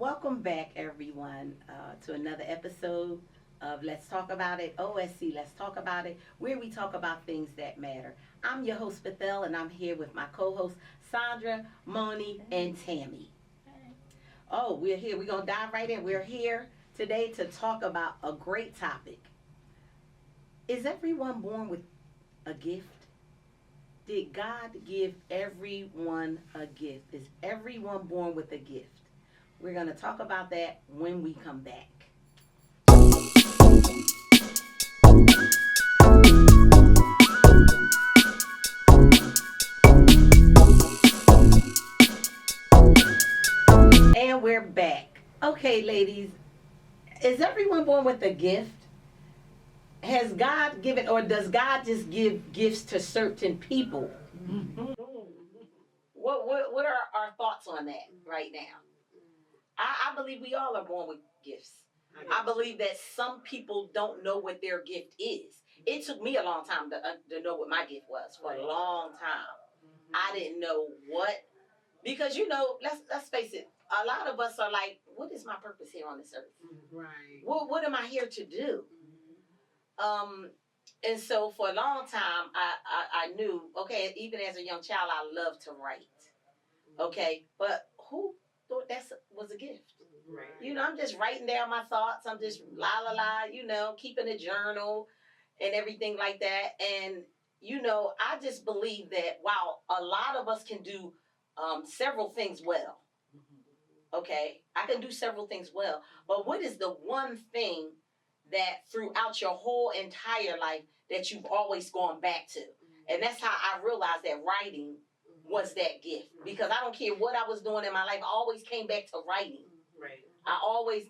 Welcome back, everyone, to another episode of Let's Talk About It, OSC, Let's Talk About It, where we talk about things that matter. I'm your host, Bethel, and I'm here with my co hosts, Sandra, Moni, and Tammy. Oh, we're here. We're going to dive right in. We're here today to talk about a great topic. Is everyone born with a gift? Did God give everyone a gift? Is everyone born with a gift? We're going to talk about that when we come back. And we're back. Okay, ladies, is everyone born with a gift? Has God given, or does God just give gifts to certain people? What are our thoughts on that right now? I believe we all are born with gifts. I believe that some people don't know what their gift is. It took me a long time to know what my gift was. For a long time, I didn't know what, because let's face it. A lot of us are like, what is my purpose here on this earth? Right. What am I here to do? Um, and so for a long time, I knew, okay, even as a young child, I loved to write. Okay, but who thought that was a gift? Right. I'm just writing down my thoughts. I'm just la la la, keeping a journal and everything like that. And I just believe that while a lot of us can do several things well, okay, I can do several things well. But what is the one thing that throughout your whole entire life that you've always gone back to? And that's how I realized that writing was that gift, because I don't care what I was doing in my life, I always came back to writing. Right.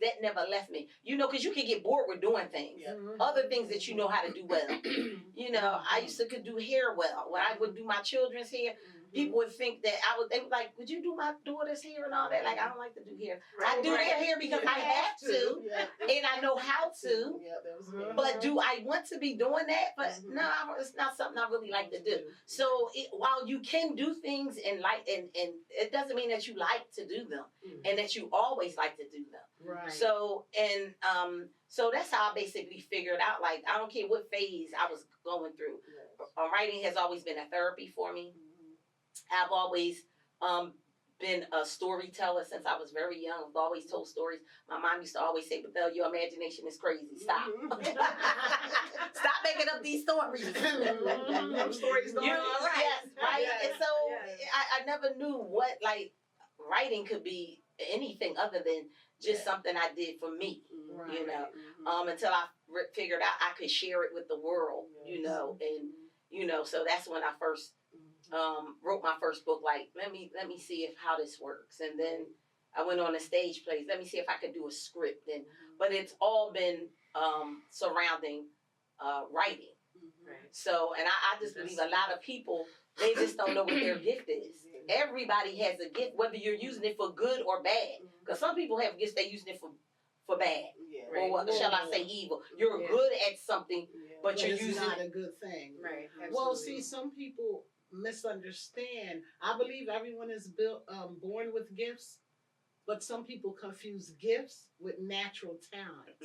That never left me. Because you can get bored with doing things. Yeah. Other things that you know how to do well. I used to could do hair well. When I would do my children's hair, people would think that they were like, would you do my daughter's hair and all that? Like, I don't like to do hair. I do their hair because I have to, and I know how to. Yeah, that was good. But do I want to be doing that? But no, it's not something I really like to do. So while you can do things and it doesn't mean that you like to do them and that you always like to do them. Right. So that's how I basically figured out. Like, I don't care what phase I was going through. Yes. Writing has always been a therapy for me. I've always been a storyteller since I was very young. I've always told stories. My mom used to always say, "Bethel, your imagination is crazy. Stop. Stop making up these stories." Stories don't Right. Yes, right. Yes. And so I never knew what writing could be anything other than just something I did for me. Right. Until I figured out I could share it with the world. And so that's when I first wrote my first book. Like, let me see if how this works. And then I went on a stage plays. Let me see if I could do a script. But it's all been surrounding writing. Right. So, and I just believe a lot of people, they just don't know what their gift is. Everybody has a gift, whether you're using it for good or bad. Because some people have gifts, they're using it for bad. Yeah. Or what shall I say, evil. You're good at something, but you're it's using not it. a good thing. Right. Well, see, some people misunderstand. I believe everyone is born with gifts, but some people confuse gifts with natural talents.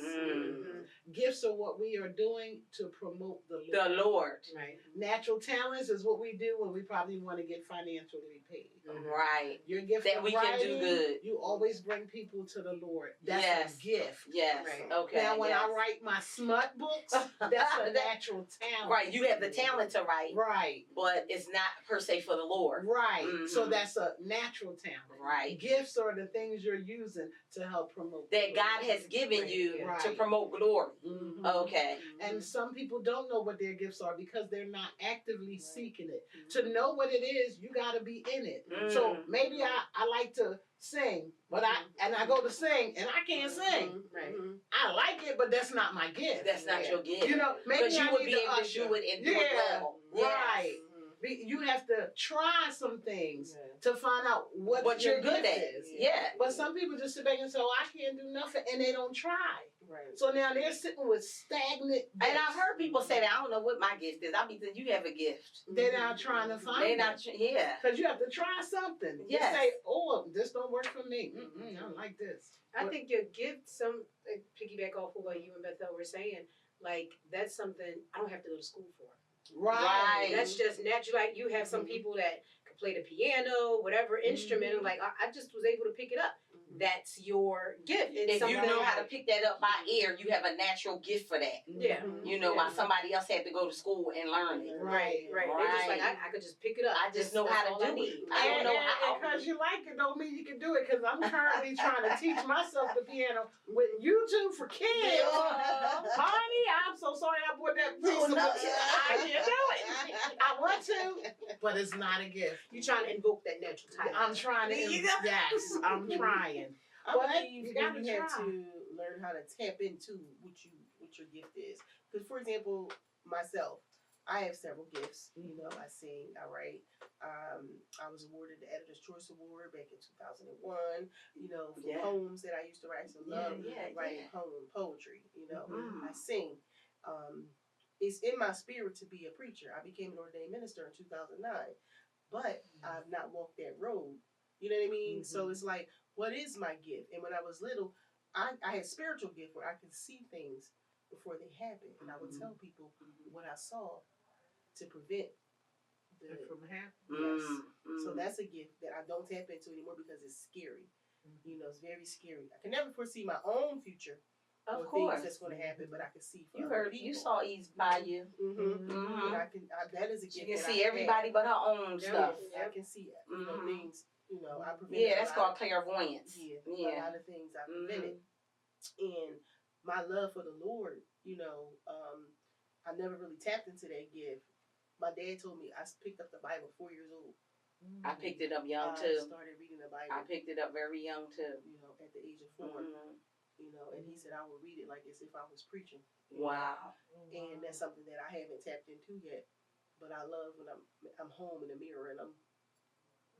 Gifts are what we are doing to promote the Lord. The Lord. Right. Natural talents is what we do when we probably want to get financially paid. Right. Your gift That of we writing, can do good. you always bring people to the Lord. That's Yes. a gift. Yes. Right. Okay. Now, when yes. I write my smut books, that's a natural talent. Right. You have the talent to write, Right. but it's not per se for the Lord. Right. So Mhm. that's a natural talent. Right. Gifts are the things you're using to help promote That God has given you to Right. promote glory. Mhm. Okay. And some people don't know what their gifts are because they're not actively seeking it. To know what it is, you got to be in it. So maybe I like to sing, but I go to sing and I can't sing. Right. I like it, but that's not my gift. That's not your gift. Maybe Because you I would need be to able to usher. do it and do it Yeah. well. Right. You have to try some things to find out what you're your good gift at. is. Yeah. But some people just sit back and say, "Oh, I can't do nothing," and they don't try. Right. So now they're sitting with stagnant. And I've gifts. heard people say that I don't know what my gift is. I be thinking you have a gift. They're not trying to find They it. not. Yeah. Because you have to try something. Yes. You say, oh, this don't work for me. I don't like this. I think your gift, piggyback off of what you and Bethel were saying, like that's something I don't have to go to school for. Right. That's just natural. Like you have some people that can play the piano, whatever instrument. And like I just was able to pick it up. That's your gift. It's If you something know that- how to pick that up by ear, you have a natural gift for that. Yeah. You know, Yeah. while somebody else had to go to school and learn it. Right. They're just like Right. I could just pick it up. I just know That's how to all I do need. it. I don't know how. Because you like it don't mean you can do it. Because I'm currently trying to teach myself the piano with YouTube for kids. Honey, I'm so sorry I bought that piece of I can't do it. I want to, but it's not a gift. You trying to invoke that natural talent. I'm trying to. Yes, I'm trying. I But believe you that gotta you have try. to learn how to tap into what your gift is. Because, for example, myself, I have several gifts. You know, I sing, I write. I was awarded the Editor's Choice Award back in 2001. You know, for Yeah. poems that I used to write. So love writing yeah. poetry. You know, Mm. I sing. It's in my spirit to be a preacher. I became an ordained minister in 2009, but I've not walked that road. You know what I mean? So it's like, what is my gift? And when I was little, I had spiritual gift where I could see things before they happen, and I would tell people what I saw to prevent the. From happening. Yes. Mm. So that's a gift that I don't tap into anymore because it's scary. You know, it's very scary. I can never foresee my own future Of or course. things that's going to happen, but I can see. For You other heard. people. You saw Ease by you. Mm-hmm. Mhm. That is a gift. She can that see I everybody have. but her own stuff. I can see Mhm. things. You know, I prevented Yeah, a that's lot called of- clairvoyance. Yeah, a Yeah. lot of things I prevented. And my love for the Lord, you know, I never really tapped into that gift. My dad told me I picked up the Bible 4 years old. I picked it up young I too. started reading the Bible, I picked it up very young too. you know, at the age of 4. Mhm. You know, and he said I would read it like as if I was preaching. Wow. And that's something that I haven't tapped into yet. But I love when I'm home in the mirror and I'm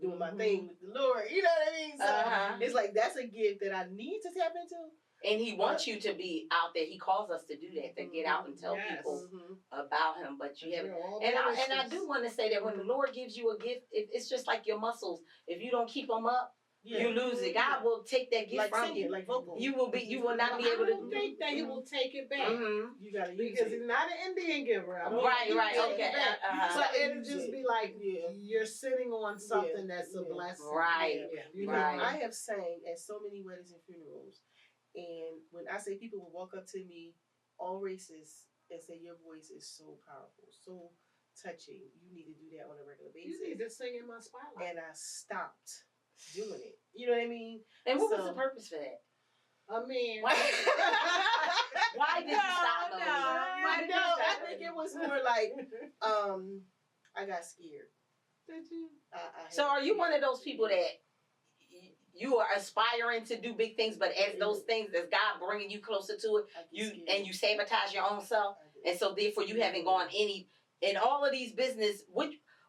doing my thing with the Lord. You know what I mean? So Uh-huh. it's like that's a gift that I need to tap into. And he wants you to be out there. He calls us to do that, to get out and tell Yes. people Mm-hmm. about him. But you have, You're all and I ministers. do want to say that when the Lord gives you a gift, it's just like your muscles. If you don't keep them up, you lose it. God will take that gift like from singing, you. like vocal. You will not be I able don't to. think that he will take it back. Mhm. You gotta use Because it. he's not an Indian giver. I don't Right, think right, he'll take okay, it back. uh-huh. So it'll just be like Yeah. you're sitting on something that's a Yeah. blessing. Right. Yeah. You know, Right. I have sang at so many weddings and funerals, and when I say people will walk up to me, all races, and say your voice is so powerful, so touching. You need to do that on a regular basis. you need to sing in my spotlight. And I stopped doing it. You know what I mean? And what was So- the purpose for that? I mean, Why did you stop? Melanie? Why did you No, I stop? think it was more like I got scared. did you? So are you one of those people that you are aspiring to do big things, but as those things, as God bringing you closer to it, you sabotage your own self, and so therefore you haven't gone any in all of these business.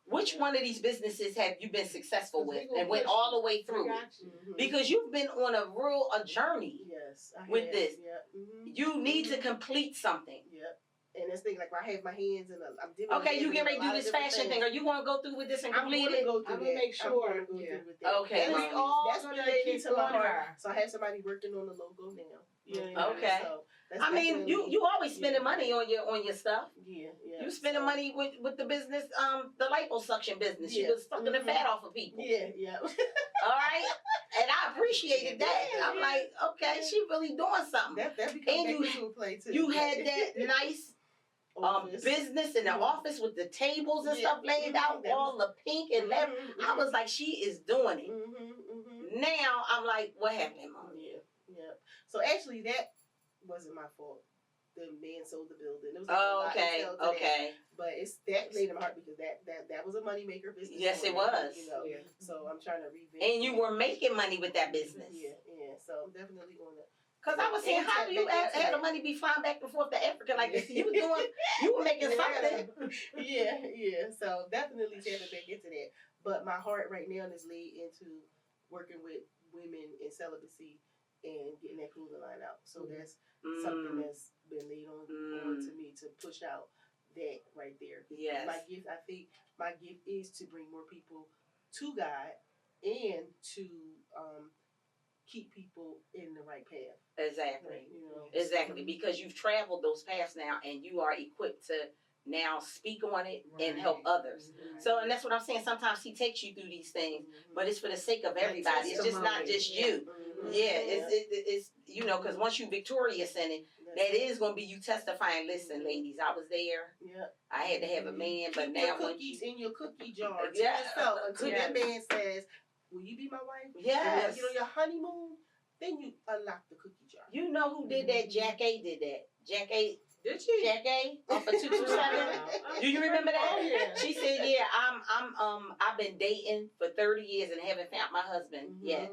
Which one of these businesses have you been successful with and went all the way through it? Got you. Because you've been on a journey. Yes, I with have. this. Yeah. Mm-hmm. You need to complete something. Yep. And this thing, like, I have my hands and I'm dipping. Okay, you get ready to do this fashion thing. Are you going to go through with this and I'm complete going to it? go through I'm that. gonna make sure. I'm gonna go Yeah. through with that. Okay, And we Mommy. all That's gonna related keep to my on heart. her. So I have somebody working on the logo now. Yeah. Okay. So that's I mean, definitely- you always spending money on your stuff. Yeah. Yeah. You spending so- money with the business, the liposuction business. Yeah. You was sucking the Mhm. fat off of people. Yeah. Yeah. All right, and I appreciated that. I'm like, okay, she really doing something. that becomes And back you- into a play too. You had that nice Office. business in the Mhm. office with the tables and Yeah. stuff laid Mhm. out, That all the pink and leather. I was like, she is doing it. Now I'm like, what happened, Mom? Yeah, yeah. So actually, that wasn't my fault. The man sold the building. It was Oh, a lot okay, to tell to that. okay. But it's that laid in my heart because that was a moneymaker business. Yes, for it me, was. You know, Yeah. so I'm trying to revamp. And you it. were making money with that business. Yeah, yeah. So I'm definitely going to. Cause I was saying, how do you have the money be flying back and forth to Africa like this? You were making something. Yeah, yeah. So definitely tapping back into that. But my heart right now is laid into working with women in celibacy and getting that clothing line out. So that's something that's been laid on to me to push out that right there. Yes. My gift, I think, my gift is to bring more people to God and to keep people in the right path. Exactly. You know. Exactly, because you've traveled those paths now, and you are equipped to now speak on it and help others. So, and that's what I'm saying. Sometimes he takes you through these things, but it's for the sake of everybody. It's just not just you. Yeah, it's you know, because once you're victorious in it, that is going to be you testifying. Listen, ladies, I was there. Yeah. I had to have a man, but Keep now your when cookies in your cookie jar to Yeah. yourself until Yeah. that man says, "Will you be my wife?" yes, You know, your honeymoon. Then you unlock the cookie jar. you know who did that? Jack A did that. Jack A. Did she? Jack A. Off of 227. Do you remember that? Oh, yeah. She said, "Yeah, I've been dating for 30 years and haven't found my husband yet,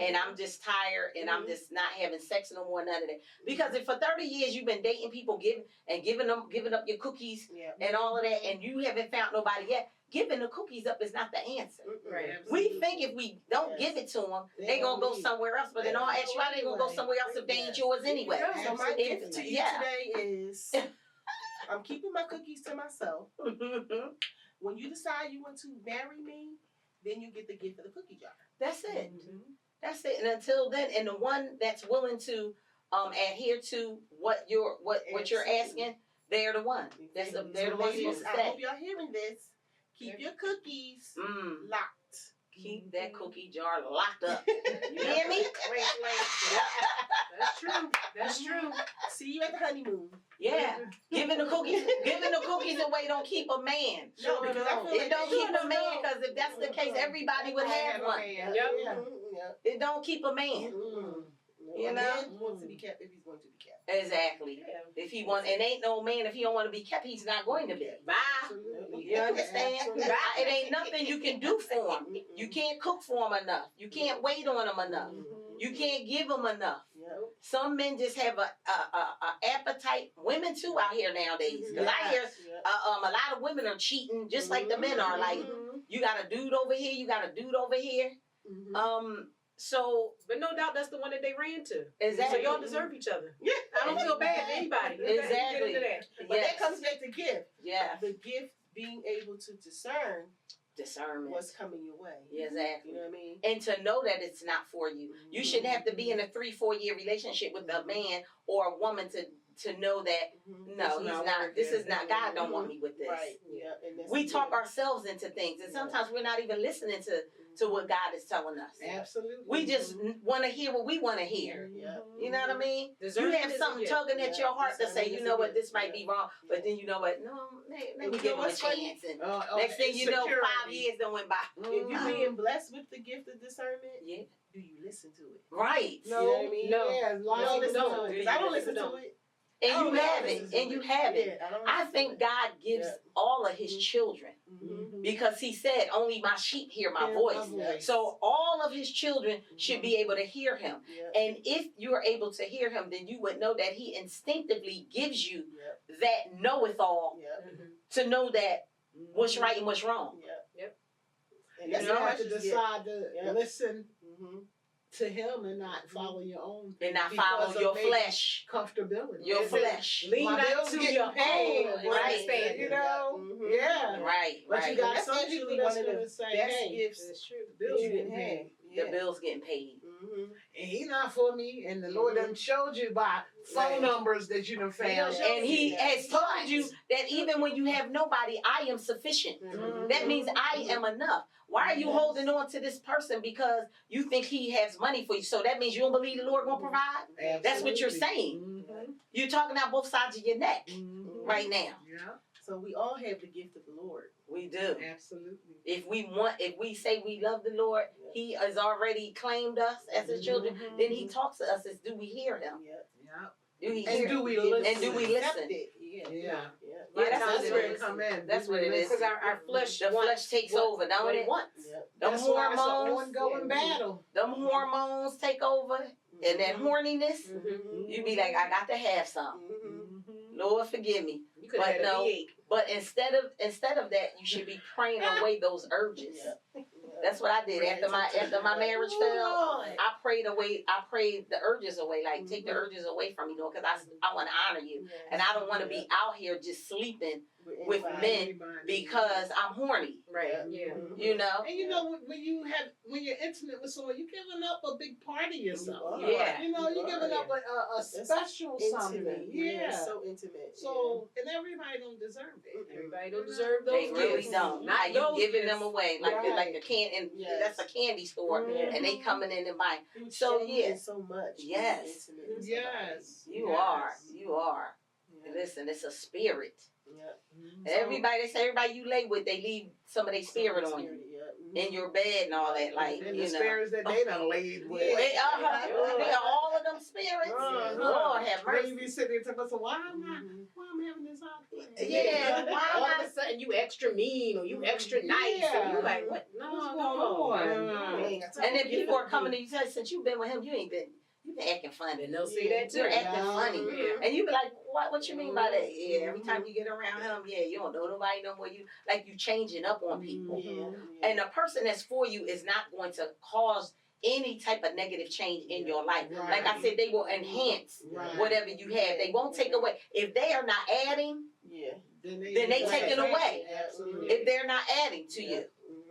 and I'm just tired, and I'm just not having sex no more, none of that. Because if for 30 years you've been dating people, giving up your cookies Yeah. and all of that, and you haven't found nobody yet, giving the cookies up is not the answer. Right. We think if we don't give it to them, they gonna go somewhere else. But in all actuality, they gonna go somewhere else if they ain't yours anyway. So my gift to you Yeah. today is, I'm keeping my cookies to myself. When you decide you want to marry me, then you get the gift of the cookie jar. That's it. That's it. And until then, and the one that's willing to adhere to what you're asking, they're the one. They're the ones supposed to I stay. hope y'all hearing this. Keep your cookies locked. Keep that cookie jar locked up. You hear me? That's true. That's true. See you at the honeymoon. Yeah. Giving the cookies away don't keep a man. No, because I feel It don't keep a man, because if that's the case, everybody would have one. Yep. It don't keep a man. You A know? man wants to be kept if he's going to be kept. Exactly. If he want, and ain't no man if he don't want to be kept, he's not going to be. Bye. You understand? It ain't nothing you can do for him. You can't cook for him enough. You can't wait on him enough. You can't give him enough. Some men just have a appetite. Women too out here nowadays. Cause I hear a lot of women are cheating just like the men are. Like, you got a dude over here, you got a dude over here. So, but no doubt that's the one that they ran to. exactly. So y'all deserve each other. Yeah. I don't feel bad for anybody. Exactly. Get into that. But Yes. that comes back to gift. Yeah. The gift being able to discern Discernment. what's coming your way. Exactly. You know what I mean? And to know that it's not for you. You shouldn't have to be in a 3-4 year relationship with a man or a woman to know that no, he's not. This is not. God don't want me with this. Right. Yeah. And that's We talk ourselves into things, and sometimes we're not even listening to what God is telling us. Absolutely. We just want to hear what we want to hear. Yeah. You know what I mean? You Discernment have is a something gift. tugging at your heart to say, Discernment you is know a what, gift. this might be wrong, but then you know what? No, let me give him a what's funny? chance. And next thing you know, 5 years done went by. If you're being blessed with the gift of discernment, Yeah. do you listen to it? Right. No, You know what I mean? No. Yeah, a lot You don't of listen people to don't. it. 'Cause I don't listen to it. And I you don't have listen it. to And you have it. Yeah, don't I listen think to it. God gives all of his children because he said, only my sheep hear my voice. So all of his children should be able to hear him. Yeah. And if you are able to hear him, then you would know that he instinctively gives you Yeah. that knoweth all Yeah. to know that what's right and what's wrong. Yeah. Yep. And You that's have how to much you decide to Yeah. listen Mm-hmm. to him and not follow your own And not because follow of your maybe flesh. comfortability. Your If it- flesh. Lean My not bills to getting your paid, own right. understanding. You know? Mhm. Yeah. Right, But right. you got That's some actually people that's one of the gonna say, best hey, gifts That's true. the bills you getting can have. paid. The Yeah. bill's getting paid. Mm-hmm. And he not for me, and the Lord done showed you by phone Right. numbers that you done found. Yeah. And he Yeah. has told you that even when you have nobody, I am sufficient. Mhm. That means I am enough. Why are you Yes. holding on to this person because you think he has money for you? So that means you don't believe the Lord gonna provide? That's what you're saying. Mm-hmm. You're talking out both sides of your neck Mm-hmm. right now. Yeah, So we all have the gift of the Lord. We do. absolutely. If we say we love the Lord, he has already claimed us as his children, then he talks to us as do we hear him? Yeah. Yeah. Do he And hear do him? we listen? And do we listen? Accept it. Yeah. Yeah. Yeah. Yeah, That's where it is. come in. That's what it is. Because our flesh The flesh takes over, don't what it? it wants. Yeah. Them That's why it's an hormones, ongoing battle. them hormones take over, and that horniness, Mm-hmm. you be like, I got to have some. Mm-hmm. Lord forgive me. You could But have had no. a V8. But instead of that, you should be praying away those urges. Yeah. That's what I did after my marriage fell. Lord. I prayed the urges away, like take the urges away from me, because I want to honor you, and I don't want to be out here just sleeping with men because I'm horny. Right. Yeah. You know. And you know when you're intimate with someone, you're giving up a big part of yourself. Yeah. You know, you're giving up a special something. Intimate. Yeah. So intimate. So and everybody don't deserve it. Everybody don't deserve those They really gifts. don't. Not How you those giving gifts. them away like a can, and Yes. that's a candy store, Mhm. and they coming in and buying. You So, share yeah. so much. Yes. Intimate with Yes. You Yes. are. somebody. Listen, it's a spirit. Yeah. And everybody you lay with, they leave some of their spirit on you Yeah. in your bed and all that. Like, And you the know. spirits that they done laid with. They are all of them spirits. Lord have Then mercy. you be sitting there talking about, so why am I having this outfit? Yeah, why All am of a sudden you extra mean or you extra nice and you like what? What's No. going on? Mm. And then people are coming to you say, since you've been with him, you've been acting funny. And they'll say that too. You're acting Yeah. funny. Yeah. And you be like, what you mean by that? Yeah, every time you get around him, you don't know nobody no more. You changing up on people. Yeah. And the person that's for you is not going to cause any type of negative change in your life. Right. Like I said, they will enhance Right. whatever you have. They won't take away. If they are not adding, Yeah. then they take it away. Absolutely. if they're not adding to you.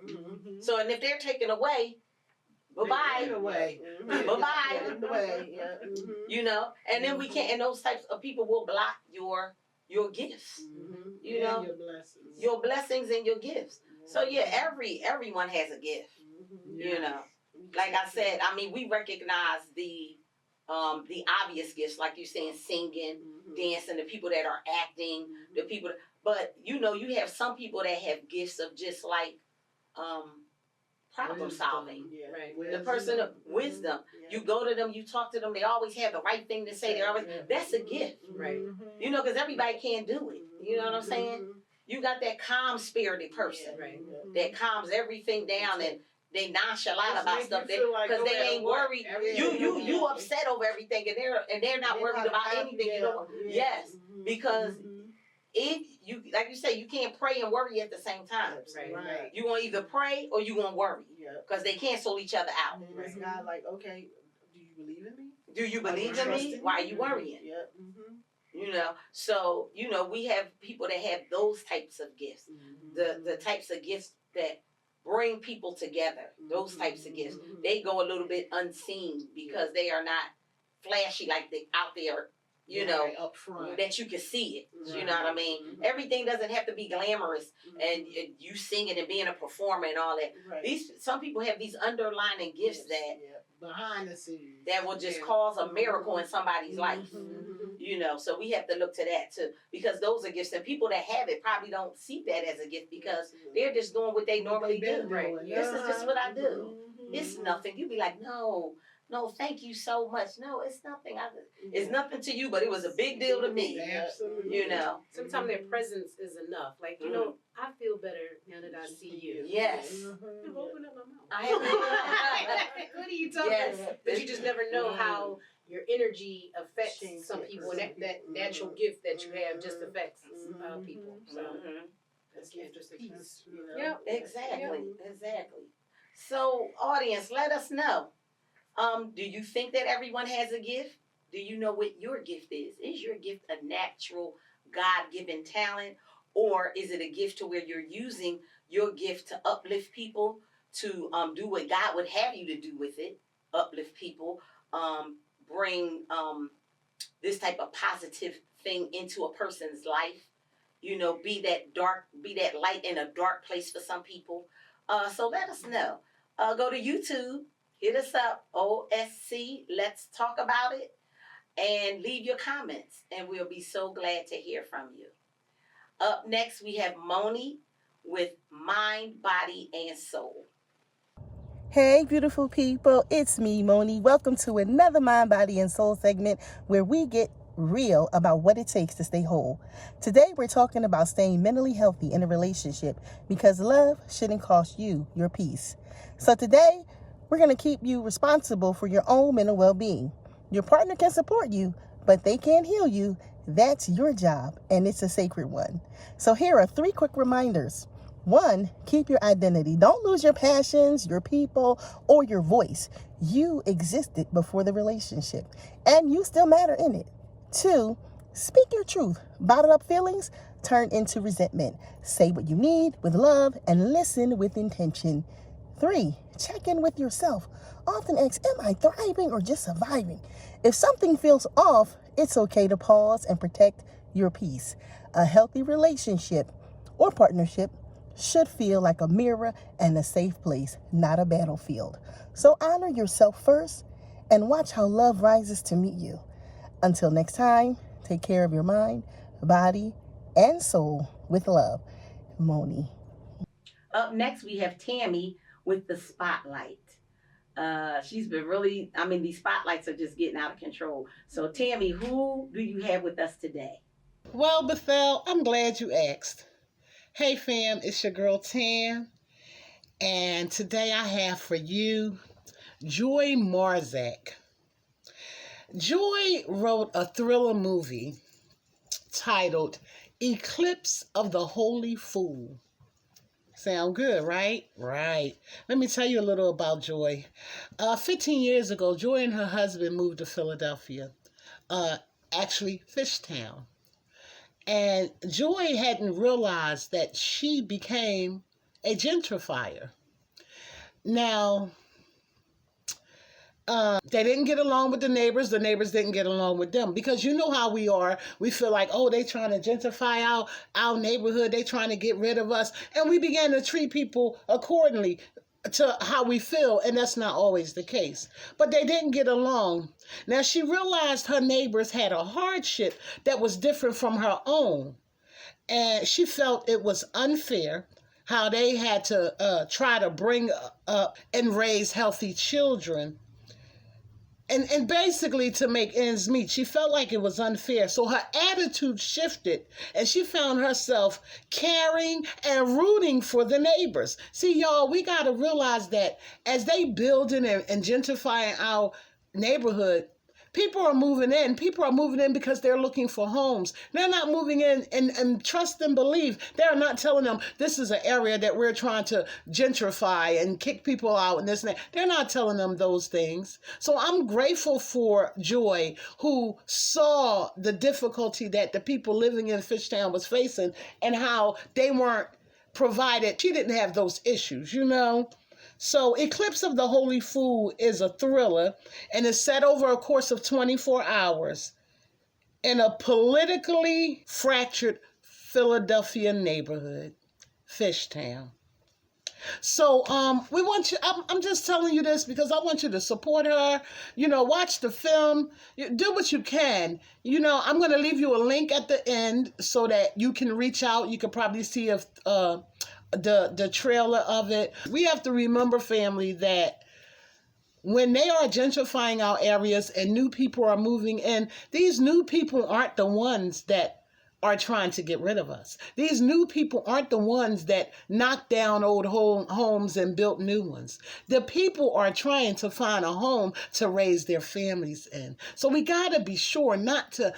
Mhm. So, and if they're taking away, bye-bye. Take it away. Bye-bye. Get in the way. Yeah. Mhm. You know, and then we can't, and those types of people will block your gifts, Mhm. you And know, your blessings. your blessings and your gifts. So yeah, everyone has a gift, you know. Like I said, I mean, we recognize the obvious gifts, like you're saying, singing, dancing, the people that are acting, the people, but you know, you have some people that have gifts of just like problem solving. Yeah. Right. The person of wisdom. You go to them, you talk to them, they always have the right thing to say. They always, that's a gift. Right. You know, because everybody can't do it. You know what I'm saying? You got that calm spirited person Right. that calms everything down and they nonchalant Just about make stuff you feel like because no they matter ain't what, worried. everything- You upset over everything and they're not worried about anything. You know, yes, because if you, like you say, you can't pray and worry at the same time. Right. You gonna either pray or you gonna worry Yeah. because they cancel each other out. And it's God like, okay, do you believe in me? Do you Are you believe in me? trusting Why are me? you worrying? Yeah. You know, so you know we have people that have those types of gifts, the types of gifts that bring people together. Those types of gifts, they go a little bit unseen because they are not flashy like they out there. You know, Right, up front. that you can see it. You know what I mean? Everything doesn't have to be glamorous and you singing and being a performer and all that. Right. Some people have these underlining gifts that Behind the scenes. will just Yeah. cause a miracle in somebody's life. Mhm. You know, so we have to look to that too, because those are gifts, and people that have it probably don't see that as a gift because they're just doing what they normally do. Right. This is just what I do. Mhm. It's nothing. You be like, no, thank you so much. No, it's nothing. It's nothing to you, but it was a big deal to me. Absolutely. You know. Sometimes their presence is enough. Like, you know, I feel better now that I see you. Yes. Mhm. You open up my mouth. I have. What are you talking Yes. about? But you just never know how your energy affects Change some that people, and that person. natural gift that you have just affects Mhm. people. So Mhm. that's interesting. Peace, you know? Yeah. Exactly. So, audience, let us know. Do you think that everyone has a gift? Do you know what your gift is? Is your gift a natural, God-given talent, or is it a gift to where you're using your gift to uplift people, to do what God would have you to do with it, uplift people, bring this type of positive thing into a person's life? You know, be that light in a dark place for some people. So let us know. Go to YouTube, hit us up, OSC, Let's Talk About It, and leave your comments, and we'll be so glad to hear from you. Up next, we have Moni with Mind, Body, and Soul. Hey, beautiful people, it's me, Moni. Welcome to another Mind, Body, and Soul segment where we get real about what it takes to stay whole. Today, we're talking about staying mentally healthy in a relationship because love shouldn't cost you your peace. So today, we're going to keep you responsible for your own mental well-being. Your partner can support you, but they can't heal you. That's your job, and it's a sacred one. So here are 3 quick reminders. 1, keep your identity. Don't lose your passions, your people, or your voice. You existed before the relationship, and you still matter in it. 2, speak your truth. Bottled up feelings turn into resentment. Say what you need with love and listen with intention. 3, check in with yourself. Often ask, am I thriving or just surviving? If something feels off, it's okay to pause and protect your peace. A healthy relationship or partnership should feel like a mirror and a safe place, not a battlefield. So honor yourself first and watch how love rises to meet you. Until next time, take care of your mind, body, and soul with love. Moni. Up next, we have Tammy with the spotlight. She's been really, these spotlights are just getting out of control. So, Tammy, who do you have with us today? Well, Bethel, I'm glad you asked. Hey, fam, it's your girl Tam. And today I have for you Joy Marzak. Joy wrote a thriller movie titled Eclipse of the Holy Fool. Sound good, right? Right. Let me tell you a little about Joy. 15 years ago, Joy and her husband moved to Philadelphia, actually Fishtown. And Joy hadn't realized that she became a gentrifier. Now, they didn't get along with the neighbors didn't get along with them, because you know how we are. We feel like, oh, they trying to gentrify our neighborhood, they trying to get rid of us, and we began to treat people accordingly to how we feel, and that's not always the case. But they didn't get along. Now, she realized her neighbors had a hardship that was different from her own, and she felt it was unfair how they had to try to bring up and raise healthy children, and basically to make ends meet. She felt like it was unfair. So her attitude shifted, and she found herself caring and rooting for the neighbors. See, y'all, we got to realize that as they building and gentrifying our neighborhood, people are moving in. People are moving in because they're looking for homes. They're not moving in and trust and believe. They're not telling them this is an area that we're trying to gentrify and kick people out and this and that. They're not telling them those things. So I'm grateful for Joy, who saw the difficulty that the people living in Fishtown was facing and how they weren't provided. She didn't have those issues, you know. So Eclipse of the Holy Fool is a thriller, and is set over a course of 24 hours in a politically fractured Philadelphia neighborhood, Fishtown. So we want you, I'm just telling you this because I want you to support her. You know, watch the film, do what you can. You know, I'm going to leave you a link at the end so that you can reach out. You can probably see if the trailer of it. We have to remember, family, that when they are gentrifying our areas and new people are moving in, these new people aren't the ones that are trying to get rid of us. These new people aren't the ones that knocked down old homes and built new ones. The people are trying to find a home to raise their families in. So we got to be sure not to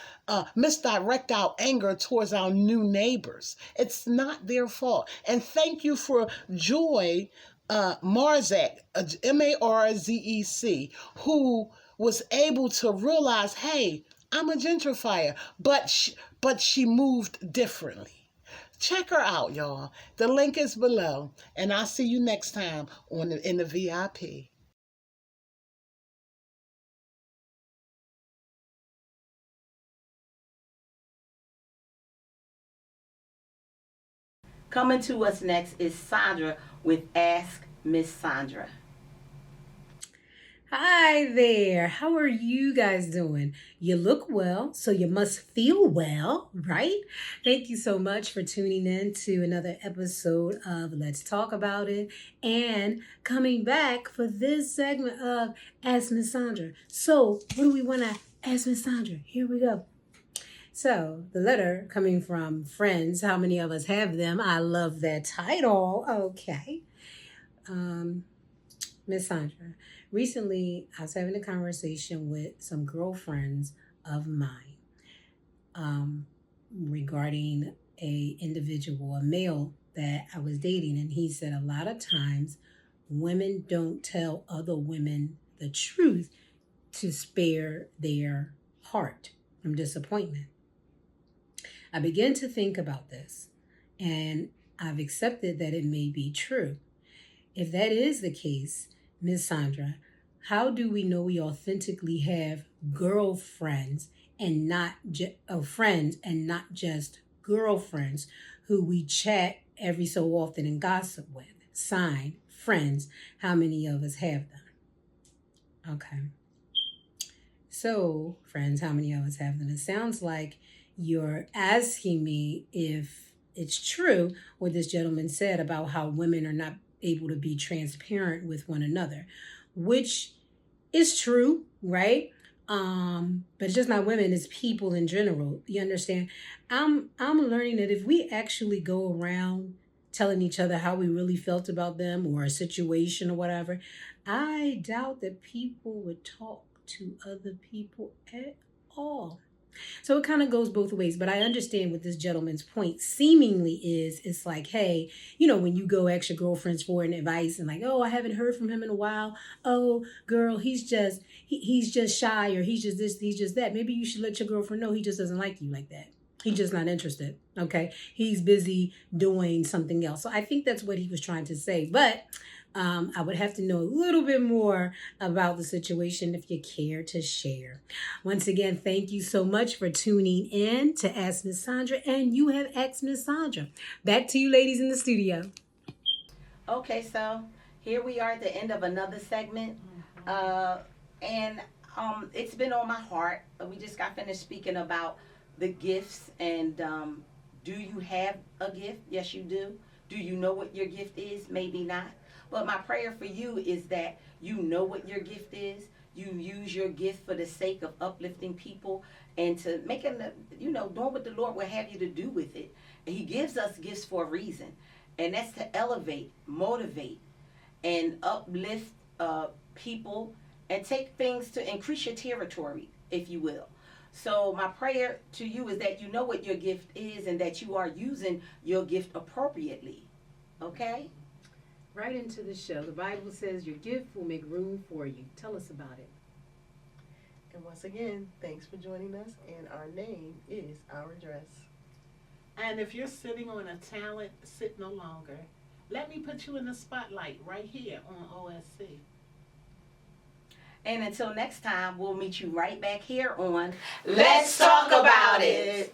misdirect our anger towards our new neighbors. It's not their fault. And thank you for Joy Marzak, Marzec, who was able to realize, hey, I'm a gentrifier, but she moved differently. Check her out, y'all. The link is below, and I'll see you next time in the VIP. Coming to us next is Sandra with Ask Miss Sandra. Hi there. How are you guys doing? You look well, so you must feel well, right? Thank you so much for tuning in to another episode of Let's Talk About It and coming back for this segment of Ask Miss Sandra. So, what do we want to ask Miss Sandra? Here we go. So, the letter coming from friends. How many of us have them? I love that title. Okay. Miss Sandra, recently I was having a conversation with some girlfriends of mine regarding a male that I was dating, and he said a lot of times women don't tell other women the truth to spare their heart from disappointment. I began to think about this, and I've accepted that it may be true. If that is the case, Miss Sandra, how do we know we authentically have girlfriends and not friends and not just girlfriends who we chat every so often and gossip with? Sign, friends. How many of us have them? Okay. So, friends, how many of us have them? It sounds like you're asking me if it's true what this gentleman said about how women are not able to be transparent with one another, which is true, right? But it's just not women, it's people in general. You understand? I'm learning that if we actually go around telling each other how we really felt about them or a situation or whatever, I doubt that people would talk to other people at all. So it kind of goes both ways, but I understand what this gentleman's point seemingly is. It's like, hey, when you go ask your girlfriends for an advice and like, oh, I haven't heard from him in a while. Oh, girl, he's just shy, or he's just this, he's just that. Maybe you should let your girlfriend know he just doesn't like you like that. He's just not interested. Okay. He's busy doing something else. So I think that's what he was trying to say. But I would have to know a little bit more about the situation if you care to share. Once again, thank you so much for tuning in to Ask Miss Sandra, and you have asked Miss Sandra. Back to you ladies in the studio. Okay, so here we are at the end of another segment. And it's been on my heart. We just got finished speaking about the gifts, and do you have a gift? Yes, you do. Do you know what your gift is? Maybe not. But my prayer for you is that you know what your gift is. You use your gift for the sake of uplifting people and to making doing what the Lord will have you to do with it. And He gives us gifts for a reason, and that's to elevate, motivate, and uplift people and take things to increase your territory, if you will. So my prayer to you is that you know what your gift is and that you are using your gift appropriately. Okay? Right into the show. The Bible says your gift will make room for you. Tell us about it. And once again, thanks for joining us, and our name is Our Dress. And if you're sitting on a talent, sit no longer. Let me put you in the spotlight right here on OSC. And until next time, we'll meet you right back here on Let's Talk About It.